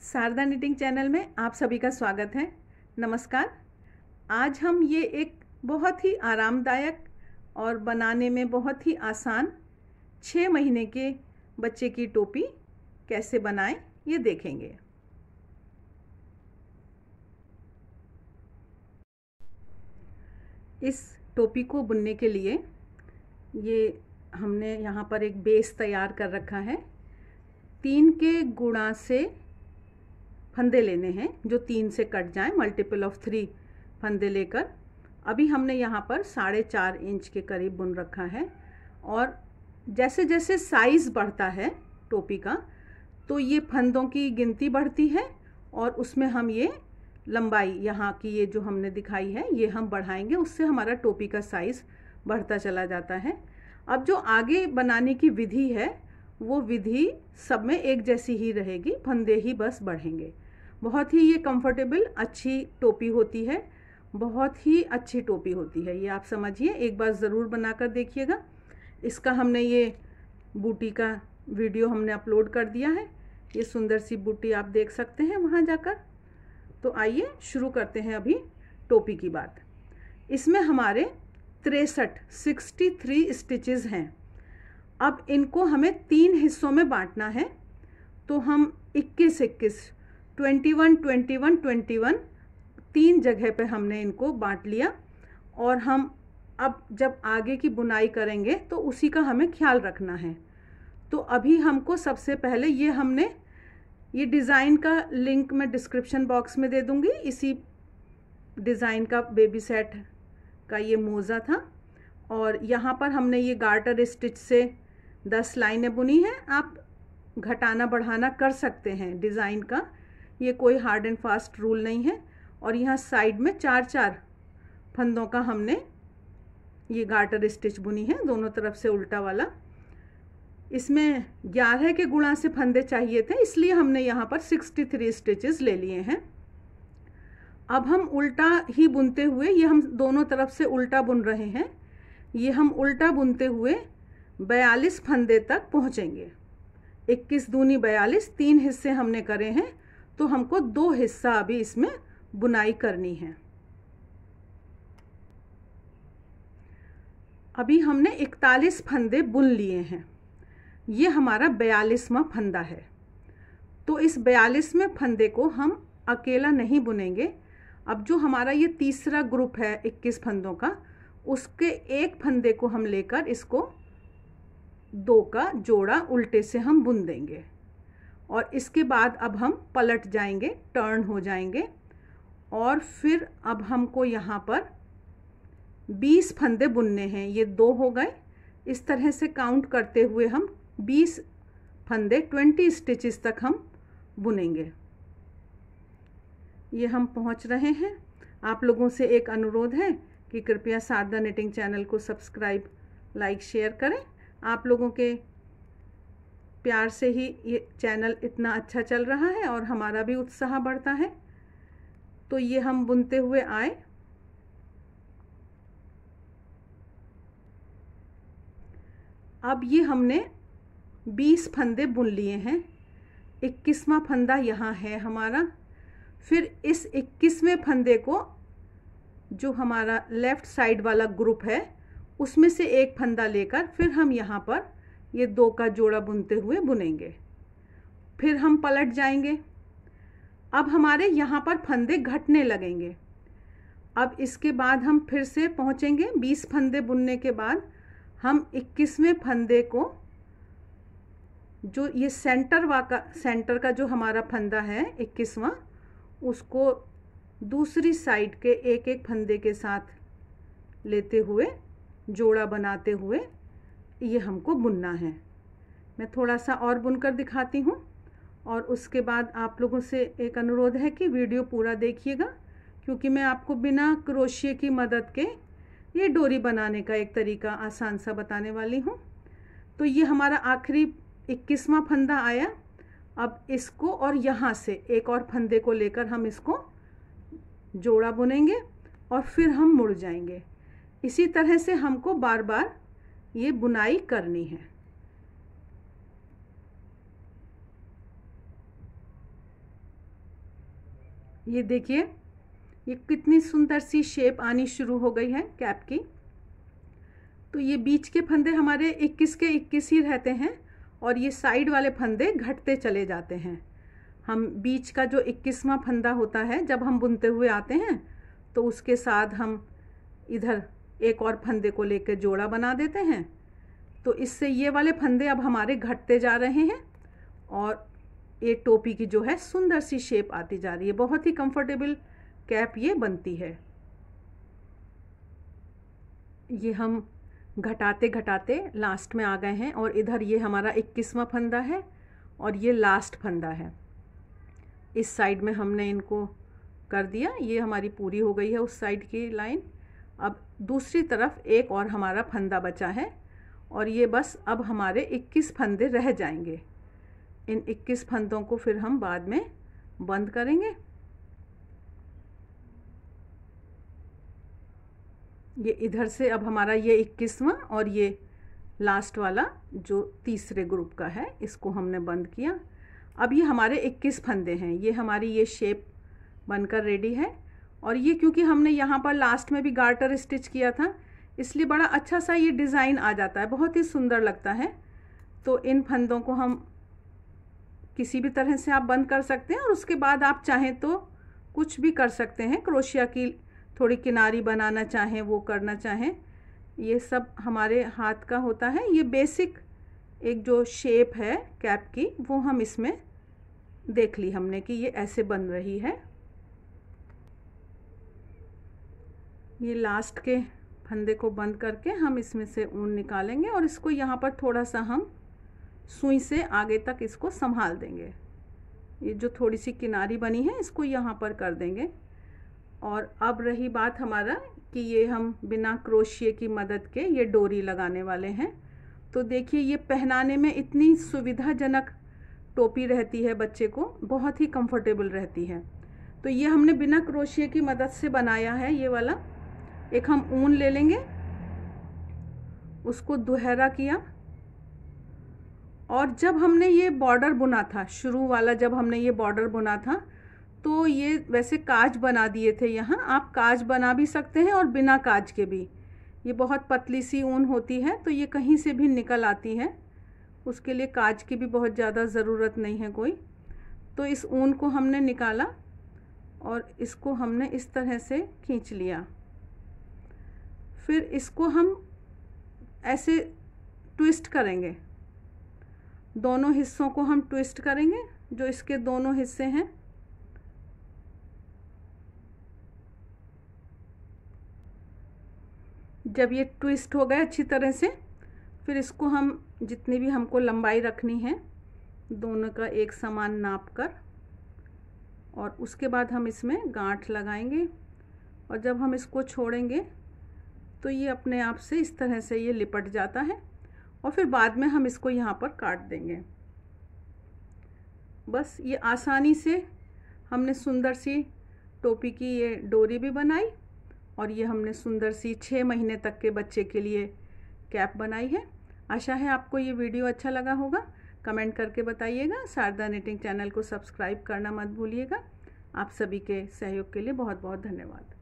Sharda knitting channel में आप सभी का स्वागत है। नमस्कार। आज हम ये एक बहुत ही आरामदायक और बनाने में बहुत ही आसान 6 महीने के बच्चे की टोपी कैसे बनाएं ये देखेंगे। इस टोपी को बुनने के लिए ये हमने यहाँ पर एक बेस तैयार कर रखा है। 3 के गुणा से फंदे लेने हैं जो 3 से कट जाएं, मल्टीपल ऑफ 3 फंदे लेकर अभी हमने यहाँ पर 4.5 इंच के करीब बुन रखा है। और जैसे जैसे साइज़ बढ़ता है टोपी का तो ये फंदों की गिनती बढ़ती है और उसमें हम ये लंबाई यहाँ की ये जो हमने दिखाई है ये हम बढ़ाएंगे, उससे हमारा टोपी का साइज़ बढ़ता चला जाता है। अब जो आगे बनाने की विधि है वो विधि सब में एक जैसी ही रहेगी, फंदे ही बस बढ़ेंगे। बहुत ही ये कंफर्टेबल अच्छी टोपी होती है, बहुत ही अच्छी टोपी होती है ये, आप समझिए। एक बार ज़रूर बनाकर देखिएगा। इसका हमने ये बूटी का वीडियो हमने अपलोड कर दिया है। ये सुंदर सी बूटी आप देख सकते हैं वहाँ जाकर। तो आइए शुरू करते हैं अभी टोपी की बात। इसमें हमारे 63 स्टिचेस हैं। अब इनको हमें 3 हिस्सों में बांटना है। तो हम 21, 21 3 जगह पे हमने इनको बांट लिया। और हम अब जब आगे की बुनाई करेंगे तो उसी का हमें ख्याल रखना है। तो अभी हमको सबसे पहले ये डिज़ाइन का लिंक मैं डिस्क्रिप्शन बॉक्स में दे दूँगी। इसी डिज़ाइन का बेबी सेट का ये मोज़ा था और यहाँ पर हमने ये गार्टर स्टिच से 10 लाइनें बुनी हैं। आप घटाना बढ़ाना कर सकते हैं डिज़ाइन का, ये कोई हार्ड एंड फास्ट रूल नहीं है। और यहाँ साइड में 4-4 फंदों का हमने ये गार्टर स्टिच बुनी है, दोनों तरफ से उल्टा वाला। इसमें 11 के गुणा से फंदे चाहिए थे, इसलिए हमने यहाँ पर 63 स्टिचेस ले लिए हैं। अब हम उल्टा ही बुनते हुए, ये हम दोनों तरफ से उल्टा बुन रहे हैं, ये हम उल्टा बुनते हुए 42 फंदे तक पहुँचेंगे। 21 दूनी 42, 3 हिस्से हमने करे हैं तो हमको 2 हिस्सा अभी इसमें बुनाई करनी है। अभी हमने 41 फंदे बुन लिए हैं। ये हमारा 42वां फंदा है। तो इस 42वें फंदे को हम अकेला नहीं बुनेंगे। अब जो हमारा ये तीसरा ग्रुप है 21 फंदों का, उसके एक फंदे को हम लेकर इसको 2 का जोड़ा उल्टे से हम बुन देंगे। और इसके बाद अब हम पलट जाएंगे, टर्न हो जाएंगे। और फिर अब हमको यहाँ पर 20 फंदे बुनने हैं। ये 2 हो गए। इस तरह से काउंट करते हुए हम 20 फंदे 20 स्टिचेस तक हम बुनेंगे। ये हम पहुँच रहे हैं। आप लोगों से एक अनुरोध है कि कृपया शारदा निटिंग चैनल को सब्सक्राइब, लाइक, शेयर करें। आप लोगों के प्यार से ही ये चैनल इतना अच्छा चल रहा है और हमारा भी उत्साह बढ़ता है। तो ये हम बुनते हुए आए। अब ये हमने 20 फंदे बुन लिए हैं। 21वां फंदा यहाँ है हमारा। फिर इस 21वें फंदे को, जो हमारा लेफ़्ट साइड वाला ग्रुप है, उसमें से एक फंदा लेकर फिर हम यहाँ पर ये 2 का जोड़ा बुनते हुए बुनेंगे। फिर हम पलट जाएंगे। अब हमारे यहाँ पर फंदे घटने लगेंगे। अब इसके बाद हम फिर से पहुँचेंगे। 20 फंदे बुनने के बाद हम 21वें फंदे को, जो ये सेंटर का जो हमारा फंदा है 21वां, उसको दूसरी साइड के एक एक फंदे के साथ लेते हुए, जोड़ा बनाते हुए ये हमको बुनना है। मैं थोड़ा सा और बुनकर दिखाती हूँ। और उसके बाद आप लोगों से एक अनुरोध है कि वीडियो पूरा देखिएगा, क्योंकि मैं आपको बिना क्रोशिये की मदद के ये डोरी बनाने का एक तरीका आसान सा बताने वाली हूँ। तो ये हमारा आखिरी 21वां फंदा आया। अब इसको और यहाँ से एक और फंदे को लेकर हम इसको जोड़ा बुनेंगे और फिर हम मुड़ जाएंगे। इसी तरह से हमको बार बार ये बुनाई करनी है। ये देखिए, ये कितनी सुंदर सी शेप आनी शुरू हो गई है कैप की। तो ये बीच के फंदे हमारे 21 के 21 ही रहते हैं और ये साइड वाले फंदे घटते चले जाते हैं। हम बीच का जो 21वां फंदा होता है जब हम बुनते हुए आते हैं तो उसके साथ हम इधर एक और फंदे को लेकर जोड़ा बना देते हैं। तो इससे ये वाले फंदे अब हमारे घटते जा रहे हैं और ये टोपी की जो है सुंदर सी शेप आती जा रही है। बहुत ही कंफर्टेबल कैप ये बनती है। ये हम घटाते घटाते लास्ट में आ गए हैं और इधर ये हमारा 21वां फंदा है और ये लास्ट फंदा है। इस साइड में हमने इनको कर दिया, ये हमारी पूरी हो गई है उस साइड की लाइन। अब दूसरी तरफ एक और हमारा फंदा बचा है और ये बस अब हमारे 21 फंदे रह जाएंगे। इन 21 फंदों को फिर हम बाद में बंद करेंगे। ये इधर से अब हमारा ये 21वां और ये लास्ट वाला जो तीसरे ग्रुप का है इसको हमने बंद किया। अब ये हमारे 21 फंदे हैं, ये हमारी ये शेप बनकर रेडी है। और ये क्योंकि हमने यहाँ पर लास्ट में भी गार्टर स्टिच किया था इसलिए बड़ा अच्छा सा ये डिज़ाइन आ जाता है, बहुत ही सुंदर लगता है। तो इन फंदों को हम किसी भी तरह से आप बंद कर सकते हैं और उसके बाद आप चाहें तो कुछ भी कर सकते हैं, क्रोशिया की थोड़ी किनारी बनाना चाहें वो करना चाहें, ये सब हमारे हाथ का होता है। ये बेसिक एक जो शेप है कैप की वो हम इसमें देख ली हमने कि ये ऐसे बन रही है। ये लास्ट के फंदे को बंद करके हम इसमें से ऊन निकालेंगे और इसको यहाँ पर थोड़ा सा हम सुई से आगे तक इसको संभाल देंगे। ये जो थोड़ी सी किनारी बनी है इसको यहाँ पर कर देंगे। और अब रही बात हमारा कि ये हम बिना क्रोशिए की मदद के ये डोरी लगाने वाले हैं। तो देखिए ये पहनाने में इतनी सुविधाजनक टोपी रहती है, बच्चे को बहुत ही कंफर्टेबल रहती है। तो ये हमने बिना क्रोशिए की मदद से बनाया है ये वाला। एक हम ऊन ले लेंगे, उसको दुहरा किया और जब हमने ये बॉर्डर बुना था, शुरू वाला जब हमने ये बॉर्डर बुना था तो ये वैसे काज बना दिए थे। यहाँ आप काज बना भी सकते हैं और बिना काज के भी। ये बहुत पतली सी ऊन होती है तो ये कहीं से भी निकल आती है, उसके लिए काज की भी बहुत ज़्यादा ज़रूरत नहीं है कोई। तो इस ऊन को हमने निकाला और इसको हमने इस तरह से खींच लिया। फिर इसको हम ऐसे ट्विस्ट करेंगे, दोनों हिस्सों को हम ट्विस्ट करेंगे, जो इसके दोनों हिस्से हैं। जब ये ट्विस्ट हो गए अच्छी तरह से, फिर इसको हम जितनी भी हमको लंबाई रखनी है दोनों का एक समान नाप कर और उसके बाद हम इसमें गांठ लगाएंगे। और जब हम इसको छोड़ेंगे तो ये अपने आप से इस तरह से ये लिपट जाता है और फिर बाद में हम इसको यहाँ पर काट देंगे। बस ये आसानी से हमने सुंदर सी टोपी की ये डोरी भी बनाई और ये हमने सुंदर सी 6 महीने तक के बच्चे के लिए कैप बनाई है। आशा है आपको ये वीडियो अच्छा लगा होगा, कमेंट करके बताइएगा। शारदा निटिंग चैनल को सब्सक्राइब करना मत भूलिएगा। आप सभी के सहयोग के लिए बहुत बहुत धन्यवाद।